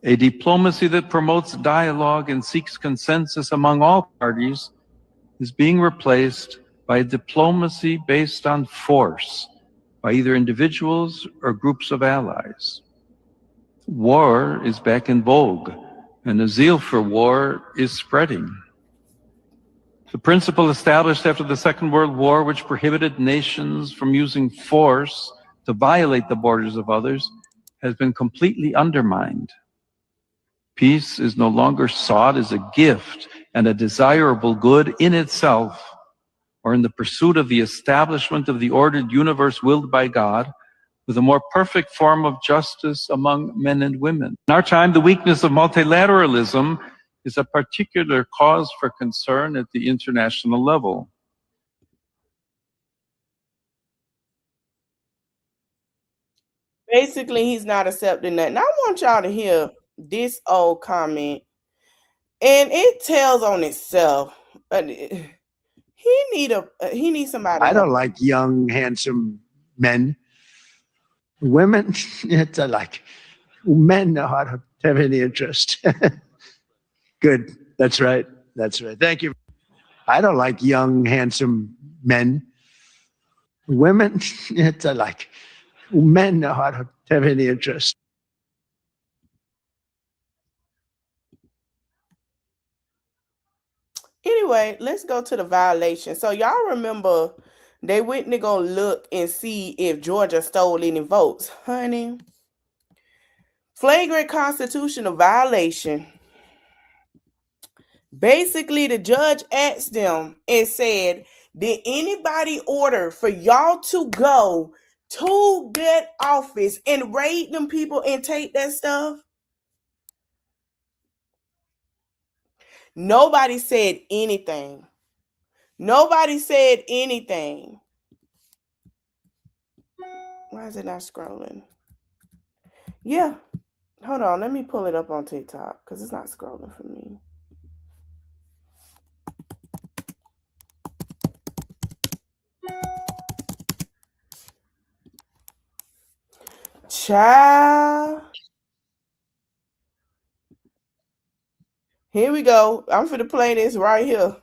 A diplomacy that promotes dialogue and seeks consensus among all parties is being replaced by a diplomacy based on force by either individuals or groups of allies. War is back in vogue, and the zeal for war is spreading. The principle established after the Second World War, which prohibited nations from using force to violate the borders of others, has been completely undermined. Peace is no longer sought as a gift and a desirable good in itself, or in the pursuit of the establishment of the ordered universe willed by God, with a more perfect form of justice among men and women. In our time, the weakness of multilateralism is a particular cause for concern at the international level. basically he's not accepting that. And I want y'all to hear this old comment, and it tells on itself. He needs somebody. I don't like young, handsome men. Women, it's like men know how to have any interest. Good. That's right. That's right. Thank you. I don't like young, handsome men. Women, it's like men know how to have any interest. Anyway, let's go to the violation. So y'all remember they went to go look and see if Georgia stole any votes. Honey, flagrant constitutional violation. Basically, the judge asked them and said, did anybody order for y'all to go to that office and raid them people and take that stuff? Nobody said anything. Nobody said anything. Why is it not scrolling? Yeah. Hold on. Let me pull it up on TikTok because it's not scrolling for me. Child. Here we go. I'm finna play this right here.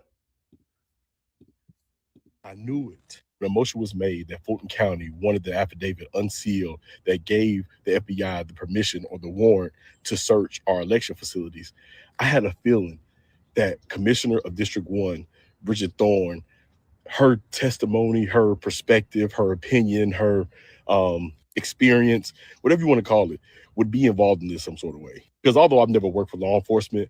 I knew it. The motion was made that Fulton County wanted the affidavit unsealed that gave the FBI the permission or the warrant to search our election facilities. I had a feeling that Commissioner of District 1, Bridget Thorne, her testimony, her perspective, her opinion, her experience, whatever you want to call it, would be involved in this some sort of way. Because although I've never worked for law enforcement,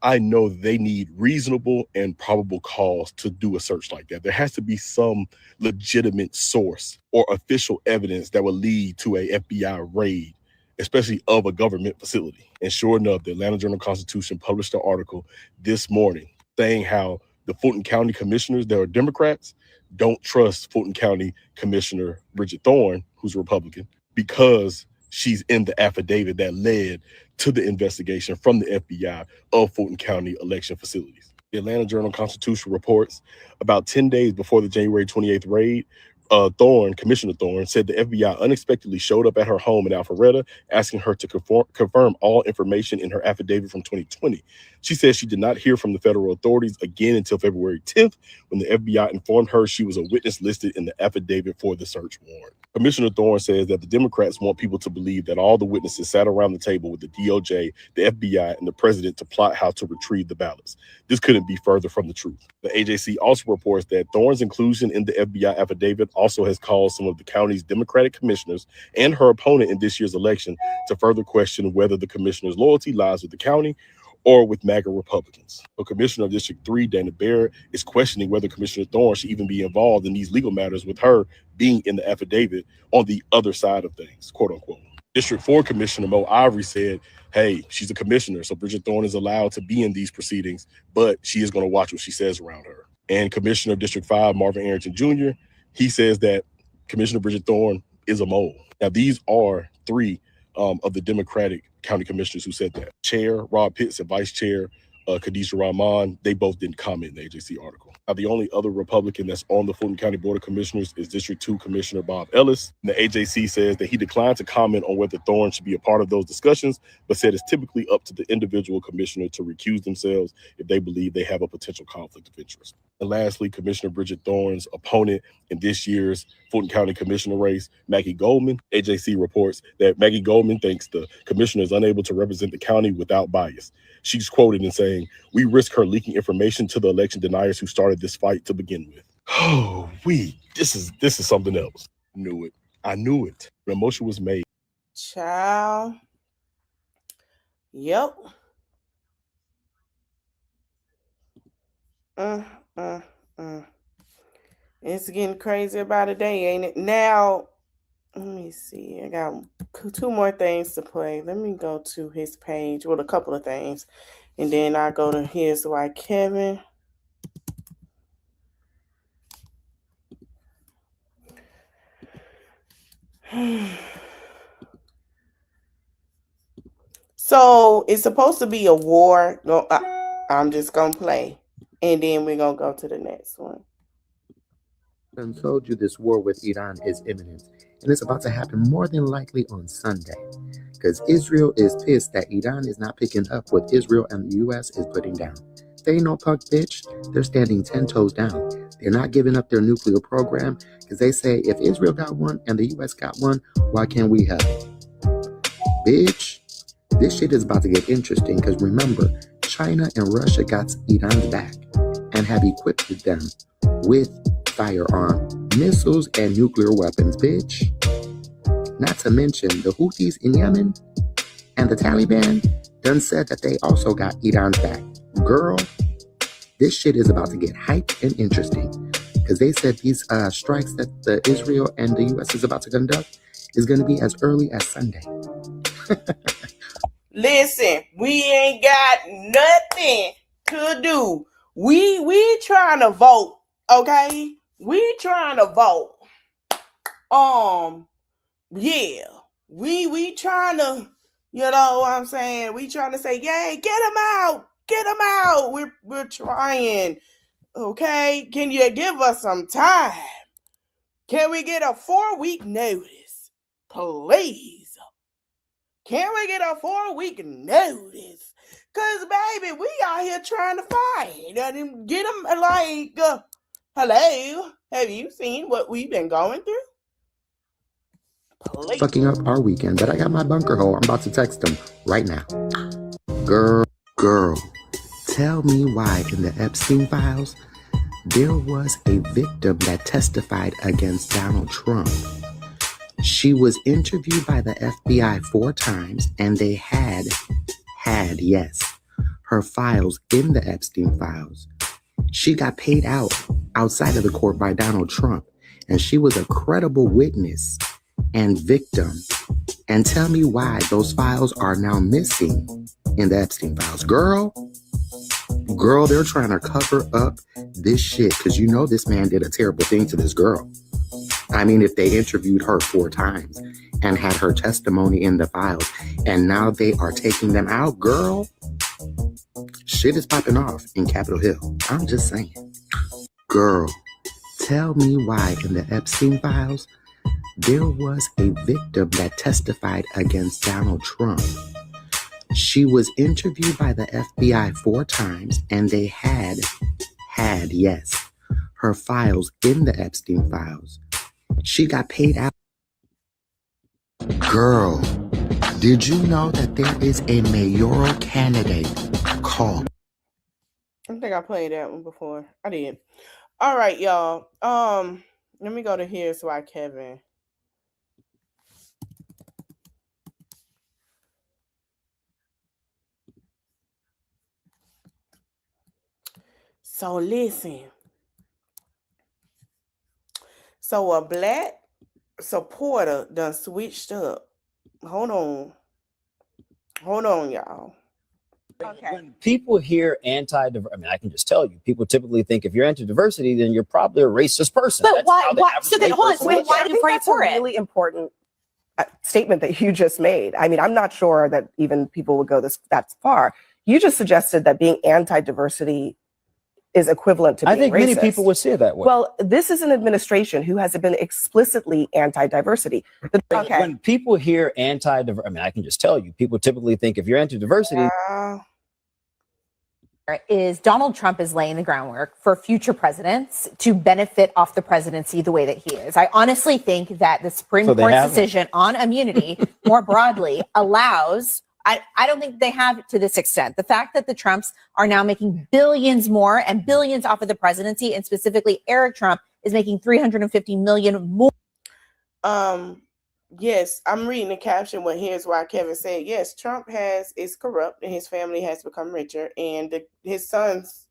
I know they need reasonable and probable cause to do a search like that. There has to be some legitimate source or official evidence that will lead to a FBI raid, especially of a government facility. And sure enough, the Atlanta Journal-Constitution published an article this morning saying how the Fulton County commissioners that are Democrats don't trust Fulton County Commissioner Bridget Thorne, who's a Republican, because she's in the affidavit that led to the investigation from the FBI of Fulton County election facilities. The Atlanta Journal-Constitution reports about 10 days before the January 28th raid, Commissioner Thorne, said the FBI unexpectedly showed up at her home in Alpharetta, asking her to confirm all information in her affidavit from 2020. She said she did not hear from the federal authorities again until February 10th, when the FBI informed her she was a witness listed in the affidavit for the search warrant. Commissioner Thorne says that the Democrats want people to believe that all the witnesses sat around the table with the DOJ, the FBI, and the president to plot how to retrieve the ballots. This couldn't be further from the truth. The AJC also reports that Thorne's inclusion in the FBI affidavit also has caused some of the county's Democratic commissioners and her opponent in this year's election to further question whether the commissioner's loyalty lies with the county or with MAGA Republicans. So Commissioner of District 3, Dana Barrett, is questioning whether Commissioner Thorne should even be involved in these legal matters, with her being in the affidavit on the other side of things, quote unquote. District 4 Commissioner Mo Ivory said, hey, she's a commissioner, so Bridget Thorne is allowed to be in these proceedings, but she is going to watch what she says around her. And Commissioner of District 5, Marvin Arrington Jr., he says that Commissioner Bridget Thorne is a mole. Now, these are three of the Democratic county commissioners who said that. Chair Rob Pitts and Vice Chair Khadijah Rahman, they both didn't comment in the AJC article. Now, the only other Republican that's on the Fulton County Board of Commissioners is District 2 Commissioner Bob Ellis. And the AJC says that he declined to comment on whether Thorne should be a part of those discussions, but said it's typically up to the individual commissioner to recuse themselves if they believe they have a potential conflict of interest. And lastly, Commissioner Bridget Thorne's opponent in this year's Fulton County Commissioner race, Maggie Goldman. AJC reports that Maggie Goldman thinks the commissioner is unable to represent the county without bias. She's quoted in saying, "We risk her leaking information to the election deniers who started this fight to begin with." Oh, this is something else. I knew it. The motion was made. Child. Yep. It's getting crazy by the day, ain't it? Now, let me see. I got 2 more things to play. Let me go to his page with a couple of things. And then I go to Here's Why Kevin. So it's supposed to be a war. No, I'm just going to play. And then we're going to go to the next one. I told you this war with Iran is imminent, and it's about to happen more than likely on Sunday, because Israel is pissed that Iran is not picking up what Israel and the U.S. is putting down. They ain't no punk, bitch. They're standing 10 toes down. They're not giving up their nuclear program, because they say if Israel got one and the U.S. got one, why can't we have it? Bitch, this shit is about to get interesting, because remember, China and Russia got Iran's back and have equipped them with firearm, missiles, and nuclear weapons, bitch. Not to mention the Houthis in Yemen and the Taliban done said that they also got Iran's back. Girl, this shit is about to get hyped and interesting, because they said these strikes that the Israel and the U.S. is about to conduct is going to be as early as Sunday. Listen, we ain't got nothing to do. We trying to vote, okay? We trying to vote. Yeah. We trying to, you know what I'm saying? We trying to say, yay, get them out. Get them out. We're trying. Okay? Can you give us some time? Can we get a 4-week notice? Please. Can we get a 4-week notice? Because, baby, we out here trying to fight. And get them, like, hello? Have you seen what we've been going through? Please. Fucking up our weekend, but I got my bunker hole. I'm about to text them right now. Girl, tell me why in the Epstein files there was a victim that testified against Donald Trump. She was interviewed by the FBI 4 times, and they had, yes, her files in the Epstein files. She got paid out outside of the court by Donald Trump, and she was a credible witness and victim. And tell me why those files are now missing in the Epstein files. Girl, they're trying to cover up this shit because you know this man did a terrible thing to this girl. I mean, if they interviewed her 4 times and had her testimony in the files and now they are taking them out, girl, shit is popping off in Capitol Hill. I'm just saying. Girl, tell me why in the Epstein files there was a victim that testified against Donald Trump. She was interviewed by the FBI 4 times, and they had, yes, her files in the Epstein files. She got paid out. Girl, did you know that there is a mayoral candidate called? I think I played that one before. I did. All right, y'all. Let me go to Here's Why Kevin. So listen. So a black supporter done switched up. Hold on, y'all. When people hear I mean, I can just tell you, people typically think if you're anti-diversity, then you're probably a racist person. But That's why? how the Why? average So then, white hold on. person Wait, looks why at it. did you fight for it? Really important statement that you just made. I mean, I'm not sure that even people would go that far. You just suggested that being anti-diversity is equivalent to being I think racist. many people would say it that way. Well, this is an administration who has been explicitly anti-diversity. Okay. When people hear anti-diversity, I mean, I can just tell you, people typically think if you're anti-diversity, is Donald Trump is laying the groundwork for future presidents to benefit off the presidency the way that he is. I honestly think that the Supreme Court's decision on immunity more broadly allows, I don't think they have it to this extent. The fact that the Trumps are now making billions more and billions off of the presidency, and specifically Eric Trump is making $350 million more. Yes, I'm reading the caption. What Here's Why Kevin said. Yes, Trump is corrupt and his family has become richer, and his sons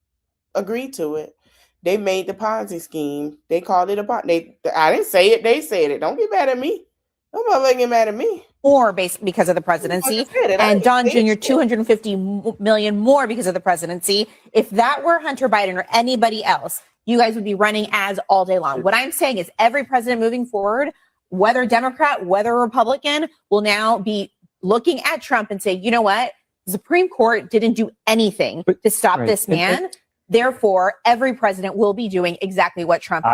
agreed to it. They made the Ponzi scheme. They called it a Ponzi. I didn't say it. They said it. Don't get mad at me. Nobody get mad at me. More because of the presidency, and Don Jr. $250 million more because of the presidency. If that were Hunter Biden or anybody else, you guys would be running ads all day long. What I'm saying is every president moving forward, whether Democrat, whether Republican, will now be looking at Trump and say, you know what? The Supreme Court didn't do anything to stop this man. Therefore, every president will be doing exactly what Trump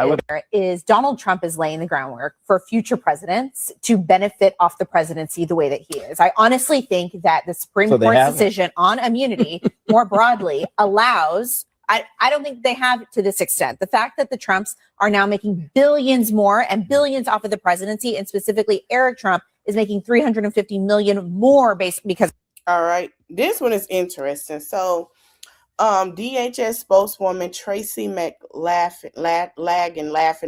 is. Donald Trump is laying the groundwork for future presidents to benefit off the presidency the way that he is. I honestly think that the Supreme Court's decision on immunity more broadly allows, I don't think they have it to this extent. The fact that the Trumps are now making billions more and billions off of the presidency, and specifically Eric Trump is making $350 million more because. All right. This one is interesting. So, DHS spokeswoman Tracy McLaughlin,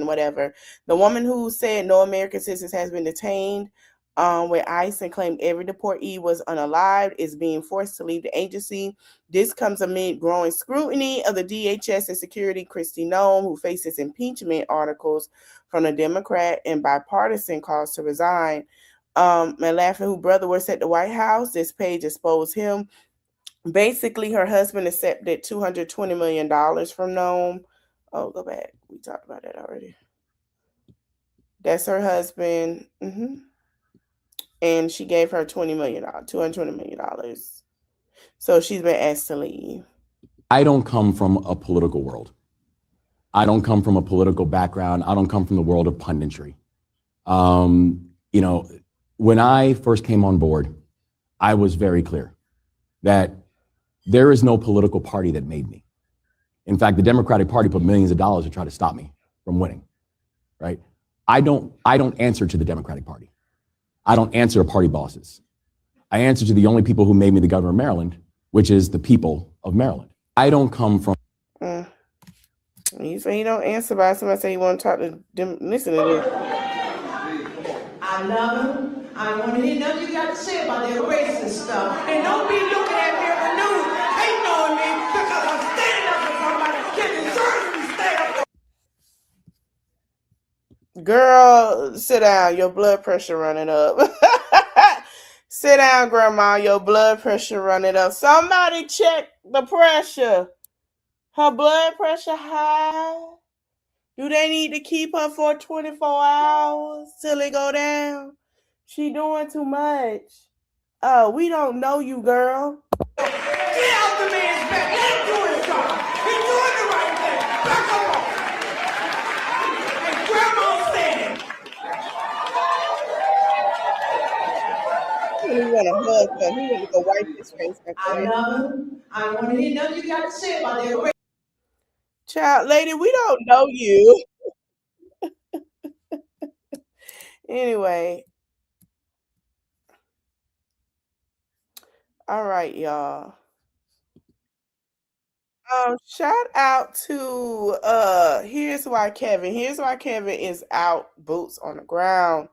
whatever, the woman who said no American citizens has been detained with ICE and claimed every deportee was unalived, is being forced to leave the agency. This comes amid growing scrutiny of the DHS and security. Kristi Noem, who faces impeachment articles from the Democrat and bipartisan calls to resign. McLaughlin, whose brother works at the White House, this page exposed him. Basically, her husband accepted $220 million from Noem. Oh, go back. We talked about that already. That's her husband. And she gave her $220 million. So she's been asked to leave. I don't come from a political world. I don't come from a political background. I don't come from the world of punditry. You know, when I first came on board, I was very clear that there is no political party that made me. In fact, the Democratic Party put millions of dollars to try to stop me from winning, right? I don't answer to the Democratic Party. I don't answer to party bosses. I answer to the only people who made me the governor of Maryland, which is the people of Maryland. I don't come from. You say you don't answer by somebody say you want to talk to them. Listen to this. I love him. I don't want to hear nothing you got to say about their racist stuff. And don't be looking at me in the news hating on me because I'm standing up for somebody that deserves to stand up. Girl, sit down. Your blood pressure running up. Sit down, Grandma. Your blood pressure running up. Somebody check the pressure. Her blood pressure high. Do they need to keep her for 24 hours till it go down? She doing too much. Oh, we don't know you, girl. Get out the man's back. Let him do his job. He's doing the right thing. Back up off. And Grandma said, He want to hug her. He want to go wipe his face. I love him. I don't want to hear nothing you got to say about their race. Child, lady, we don't know you. Anyway. All right, y'all. Shout out to Here's Why Kevin. Here's Why Kevin is out, boots on the ground.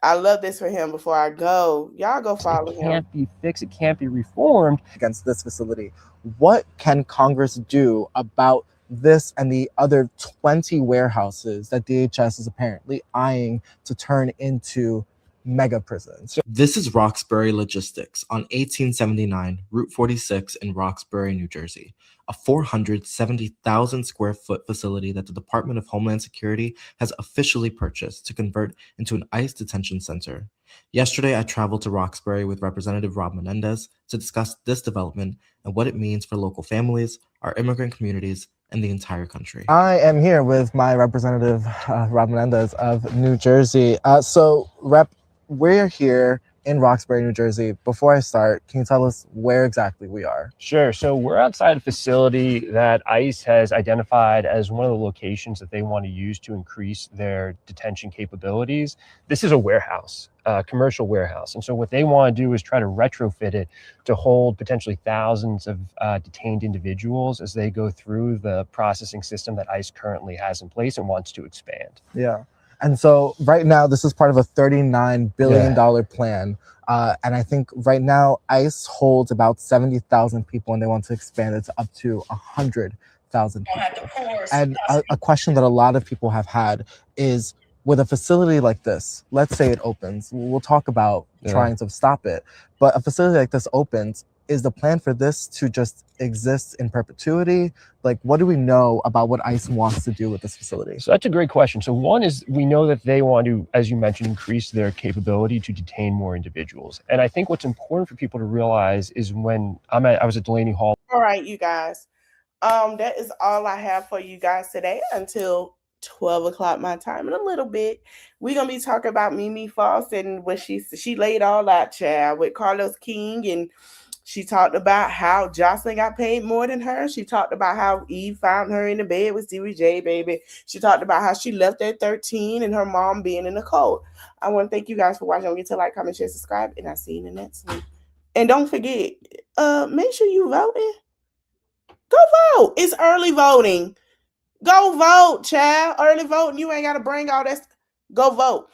I love this for him before I go. Y'all go follow him. Can't be fixed. It can't be reformed against this facility. What can Congress do about this and the other 20 warehouses that DHS is apparently eyeing to turn into mega prisons? This is Roxbury Logistics on 1879 Route 46 in Roxbury, New Jersey, a 470,000 square foot facility that the Department of Homeland Security has officially purchased to convert into an ICE detention center. Yesterday, I traveled to Roxbury with Representative Rob Menendez to discuss this development and what it means for local families, our immigrant communities, and the entire country. I am here with my representative, Rob Menendez of New Jersey. So, Rep, we're here in Roxbury, New Jersey. Before I start, can you tell us where exactly we are? Sure. So we're outside a facility that ICE has identified as one of the locations that they want to use to increase their detention capabilities. This is a warehouse, a commercial warehouse. And so what they want to do is try to retrofit it to hold potentially thousands of detained individuals as they go through the processing system that ICE currently has in place and wants to expand. Yeah. And so right now, this is part of a $39 billion plan. And I think right now, ICE holds about 70,000 people, and they want to expand it to up to 100,000 people. And a question that a lot of people have had is, with a facility like this, let's say it opens, we'll talk about trying to stop it, but a facility like this opens, is the plan for this to just exist in perpetuity? Like, what do we know about what ICE wants to do with this facility? So that's a great question. So one is, we know that they want to, as you mentioned, increase their capability to detain more individuals. And I think what's important for people to realize is when I was at Delaney Hall. All right, you guys. That is all I have for you guys today until 12 o'clock my time in a little bit. We're gonna be talking about Mimi Foss and what she laid all out, child, with Carlos King, and she talked about how Jocelyn got paid more than her. She talked about how Eve found her in the bed with Stevie J, baby. She talked about how she left at 13 and her mom being in the cold. I want to thank you guys for watching. Don't forget to like, comment, share, subscribe, and I'll see you in the next one. And don't forget, make sure you voting. Go vote. It's early voting. Go vote, child. Early voting. You ain't got to bring all that. Go vote.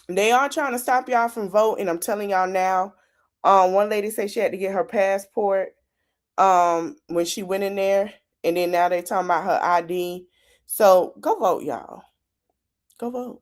They are trying to stop y'all from voting. I'm telling y'all now. One lady said she had to get her passport when she went in there, and then now they're talking about her ID. So go vote, y'all. Go vote.